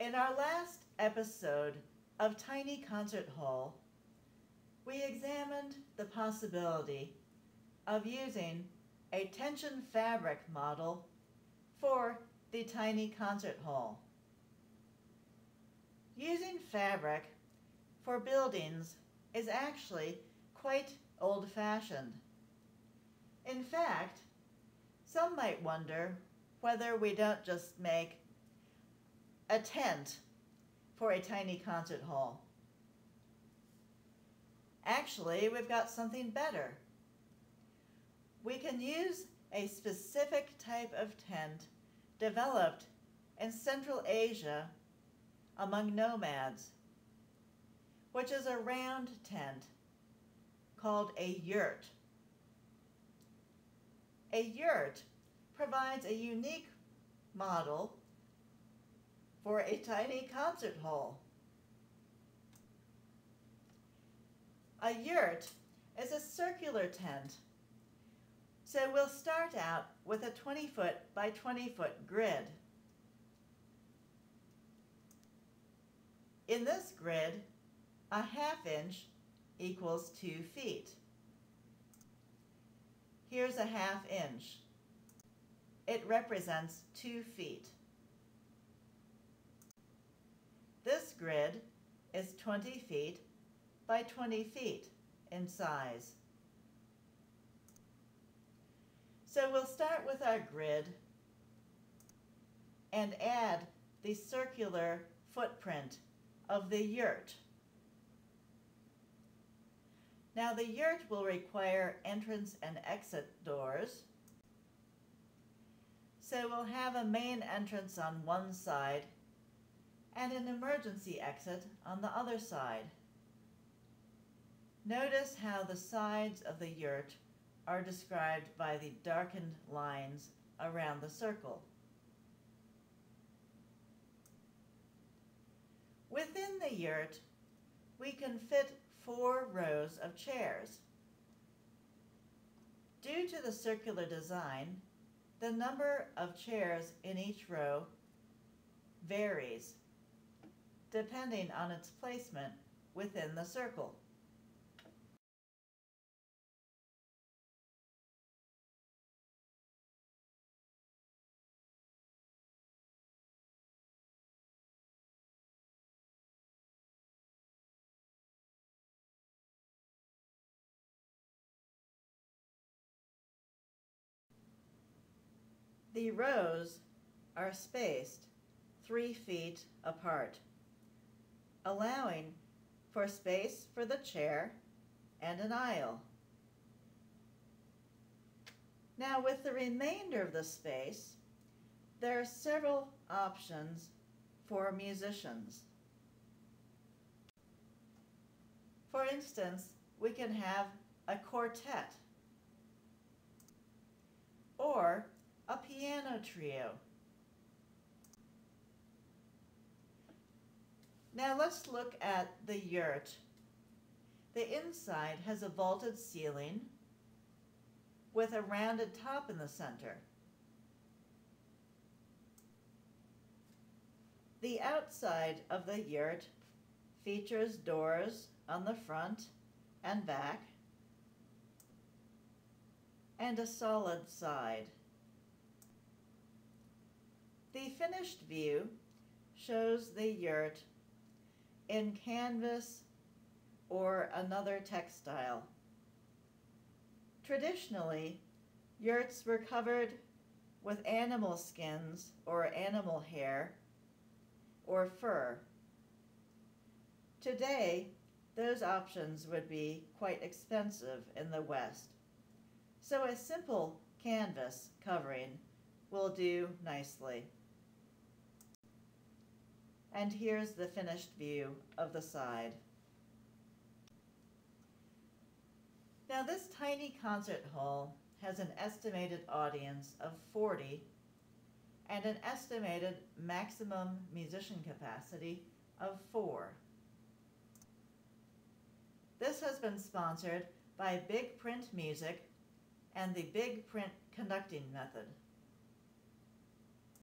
In our last episode of Tiny Concert Hall, we examined the possibility of using a tension fabric model for the tiny concert hall. Using fabric for buildings is actually quite old-fashioned. In fact, some might wonder whether we don't just make a tent for a tiny concert hall. Actually, we've got something better. We can use a specific type of tent developed in Central Asia among nomads, which is a round tent called a yurt. A yurt provides a unique model for a tiny concert hall. A yurt is a circular tent, so we'll start out with a 20-foot by 20-foot grid. In this grid, a ½ equals 2 feet. Here's a ½ inch. It represents 2 feet. This grid is 20 feet by 20 feet in size. So we'll start with our grid and add the circular footprint of the yurt. Now the yurt will require entrance and exit doors. So we'll have a main entrance on one side and an emergency exit on the other side. Notice how the sides of the yurt are described by the darkened lines around the circle. Within the yurt, we can fit 4 rows of chairs. Due to the circular design, the number of chairs in each row varies, depending on its placement within the circle. The rows are spaced 3 feet apart, allowing for space for the chair and an aisle. Now with the remainder of the space, there are several options for musicians. For instance, we can have a quartet or a piano trio. Now let's look at the yurt. The inside has a vaulted ceiling with a rounded top in the center. The outside of the yurt features doors on the front and back and a solid side. The finished view shows the yurt in canvas or another textile. Traditionally, yurts were covered with animal skins or animal hair or fur. Today, those options would be quite expensive in the West, so a simple canvas covering will do nicely. And here's the finished view of the side. Now this tiny concert hall has an estimated audience of 40 and an estimated maximum musician capacity of 4. This has been sponsored by Big Print Music and the Big Print Conducting Method.